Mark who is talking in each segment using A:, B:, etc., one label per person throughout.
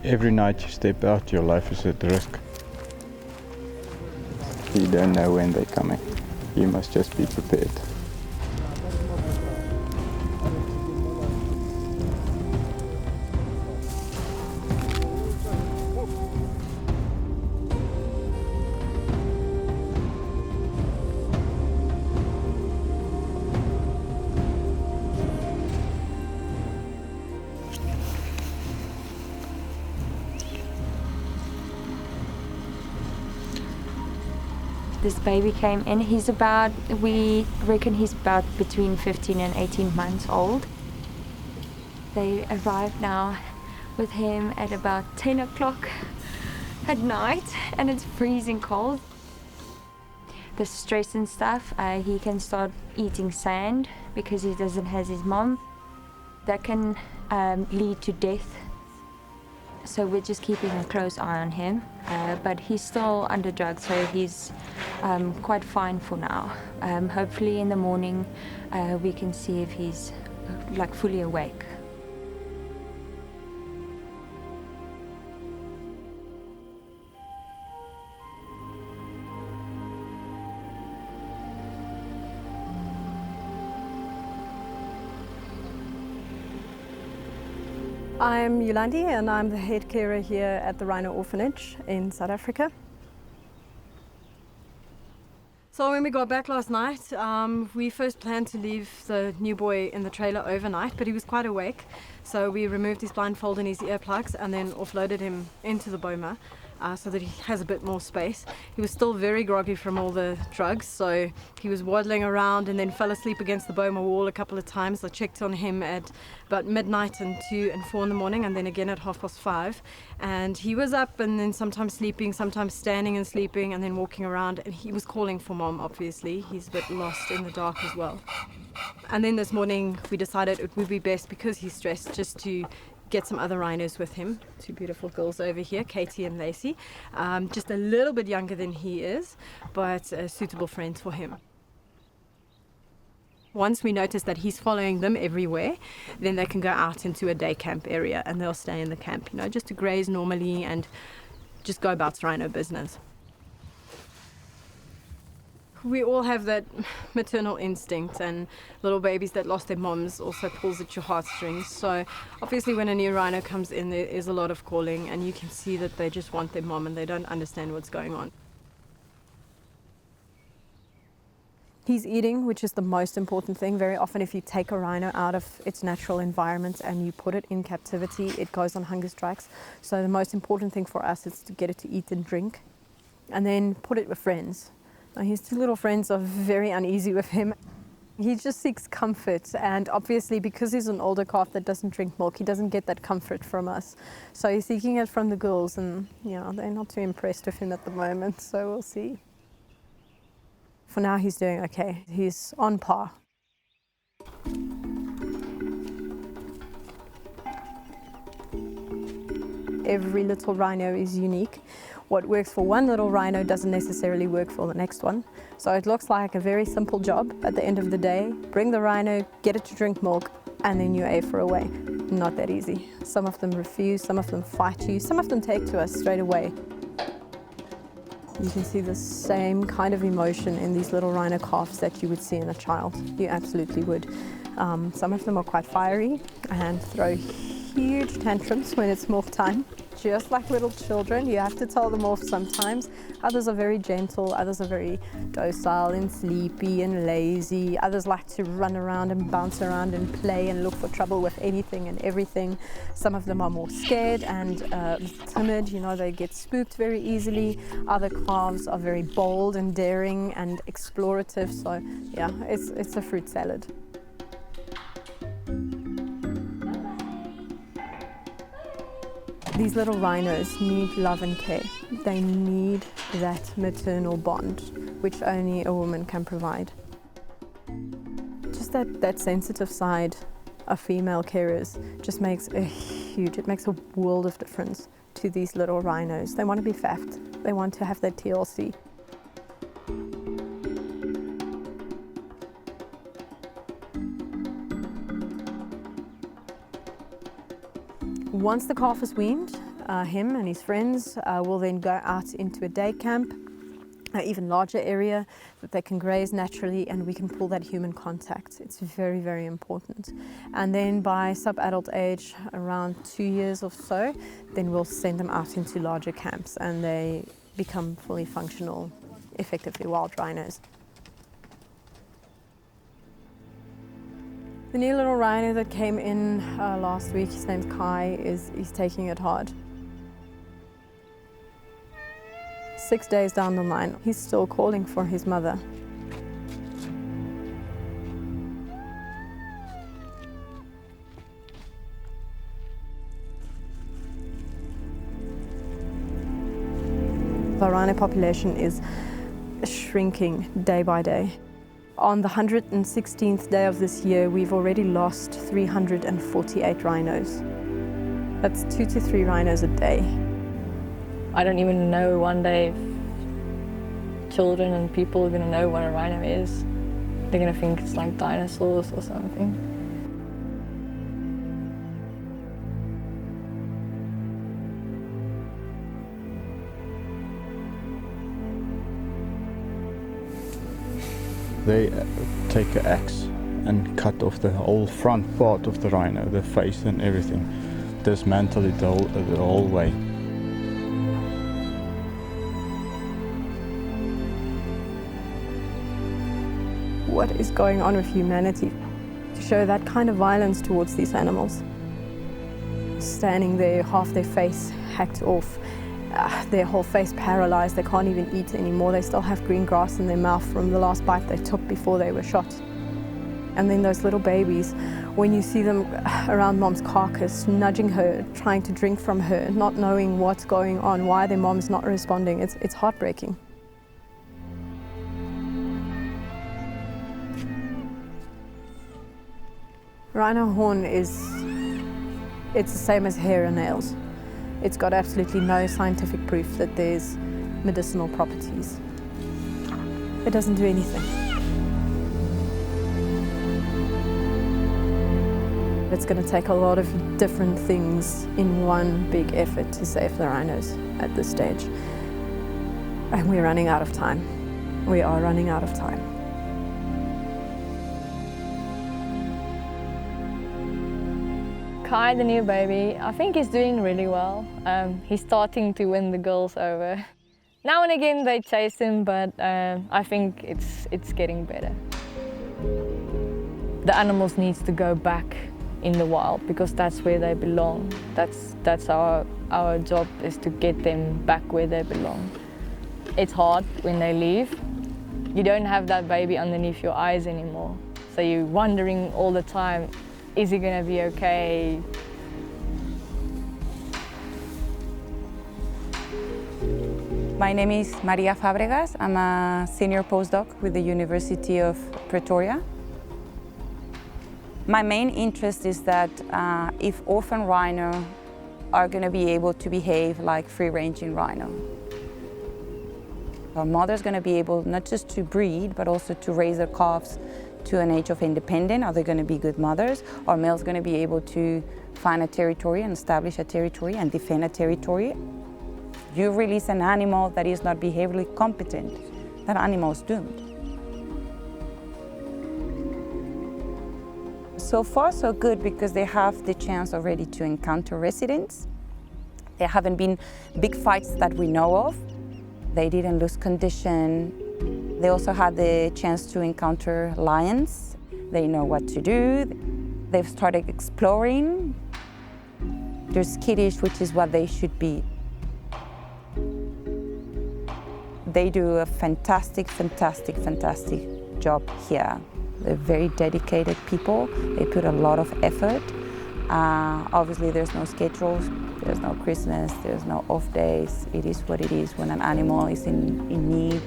A: Every night you step out, your life is at risk. You don't know when they're coming. You must just be prepared.
B: This baby came in, we reckon he's about between 15 and 18 months old. They arrived now with him at about 10 o'clock at night, and it's freezing cold. The stress and stuff, he can start eating sand because he doesn't have his mom. That can lead to death. So we're just keeping a close eye on him, but he's still under drugs, so he's quite fine for now. Hopefully in the morning we can see if he's like fully awake.
C: I'm Yolandi and I'm the head carer here at the Rhino Orphanage in South Africa. So when we got back last night, we first planned to leave the new boy in the trailer overnight, but he was quite awake. So we removed his blindfold and his earplugs and then offloaded him into the boma so that he has a bit more space. He was still very groggy from all the drugs, so he was waddling around and then fell asleep against the boma wall a couple of times. I checked on him at about midnight and 2 and 4 in the morning, and then again at 5:30. And he was up and then sometimes sleeping, sometimes standing and sleeping, and then walking around. And he was calling for mom, obviously. He's a bit lost in the dark as well. And then this morning we decided it would be best, because he's stressed, just to get some other rhinos with him. 2 beautiful girls over here, Katie and Lacey. Just a little bit younger than he is, but suitable friends for him. Once we notice that he's following them everywhere, then they can go out into a day camp area and they'll stay in the camp, just to graze normally and just go about rhino business. We all have that maternal instinct, and little babies that lost their moms also pulls at your heartstrings. So obviously when a new rhino comes in, there is a lot of calling, and you can see that they just want their mom and they don't understand what's going on. He's eating, which is the most important thing. Very often if you take a rhino out of its natural environment and you put it in captivity, it goes on hunger strikes. So the most important thing for us is to get it to eat and drink, and then put it with friends. Now, his 2 little friends are very uneasy with him. He just seeks comfort, and obviously because he's an older calf that doesn't drink milk, he doesn't get that comfort from us. So he's seeking it from the girls, and they're not too impressed with him at the moment, so we'll see. For now he's doing okay. He's on par. Every little rhino is unique. What works for one little rhino doesn't necessarily work for the next one. So it looks like a very simple job at the end of the day. Bring the rhino, get it to drink milk, and then you're A for away. Not that easy. Some of them refuse, some of them fight you, some of them take to us straight away. You can see the same kind of emotion in these little rhino calves that you would see in a child. You absolutely would. Some of them are quite fiery and throw huge tantrums when it's morph time. Just like little children, you have to tell them off sometimes. Others are very gentle, others are very docile and sleepy and lazy. Others like to run around and bounce around and play and look for trouble with anything and everything. Some of them are more scared and timid, they get spooked very easily. Other calves are very bold and daring and explorative, so yeah, it's a fruit salad. These little rhinos need love and care. They need that maternal bond, which only a woman can provide. Just that sensitive side of female carers just makes it makes a world of difference to these little rhinos. They want to be faffed. They want to have that TLC. Once the calf is weaned, him and his friends will then go out into a day camp, an even larger area that they can graze naturally, and we can pull that human contact. It's very, very important. And then by sub-adult age, around 2 years or so, then we'll send them out into larger camps and they become fully functional, effectively wild rhinos. The new little rhino that came in last week, his name's Kai, he's taking it hard. 6 days down the line, he's still calling for his mother. The rhino population is shrinking day by day. On the 116th day of this year, we've already lost 348 rhinos. That's 2 to 3 rhinos a day.
D: I don't even know one day if children and people are going to know what a rhino is. They're going to think it's like dinosaurs or something.
A: They take an axe and cut off the whole front part of the rhino, the face and everything. Dismantle it the whole way.
C: What is going on with humanity to show that kind of violence towards these animals? Standing there, half their face hacked off, their whole face paralyzed, they can't even eat anymore. They still have green grass in their mouth from the last bite they took before they were shot. And then those little babies, when you see them around mom's carcass, nudging her, trying to drink from her, not knowing what's going on, why their mom's not responding, it's heartbreaking. Rhino horn it's the same as hair and nails. It's got absolutely no scientific proof that there's medicinal properties. It doesn't do anything. It's going to take a lot of different things in one big effort to save the rhinos at this stage. And we're running out of time. We are running out of time.
D: Kai, the new baby, I think he's doing really well. He's starting to win the girls over. Now and again they chase him, but I think it's getting better. The animals need to go back in the wild because that's where they belong. That's our job, is to get them back where they belong. It's hard when they leave. You don't have that baby underneath your eyes anymore. So you're wondering all the time, is he gonna be okay?
E: My name is Maria Fabregas. I'm a senior postdoc with the University of Pretoria. My main interest is that if orphan rhino are gonna be able to behave like free-ranging rhino. Our mother's gonna be able not just to breed, but also to raise their calves to an age of independence. Are they going to be good mothers? Are males going to be able to find a territory and establish a territory and defend a territory? You release an animal that is not behaviorally competent, that animal is doomed. So far so good, because they have the chance already to encounter residents. There haven't been big fights that we know of. They didn't lose condition. They also had the chance to encounter lions. They know what to do. They've started exploring. They're skittish, which is what they should be. They do a fantastic, fantastic, fantastic job here. They're very dedicated people. They put a lot of effort. Obviously, there's no schedules. There's no Christmas. There's no off days. It is what it is when an animal is in need.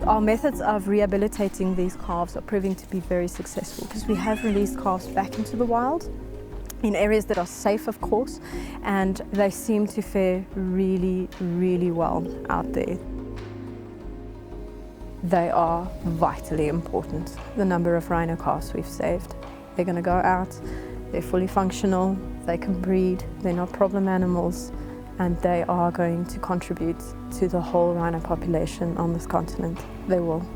C: Our methods of rehabilitating these calves are proving to be very successful because we have released calves back into the wild in areas that are safe, of course, and they seem to fare really, really well out there. They are vitally important, the number of rhino calves we've saved. They're going to go out They're fully functional, they can breed, they're not problem animals, and they are going to contribute to the whole rhino population on this continent. They will.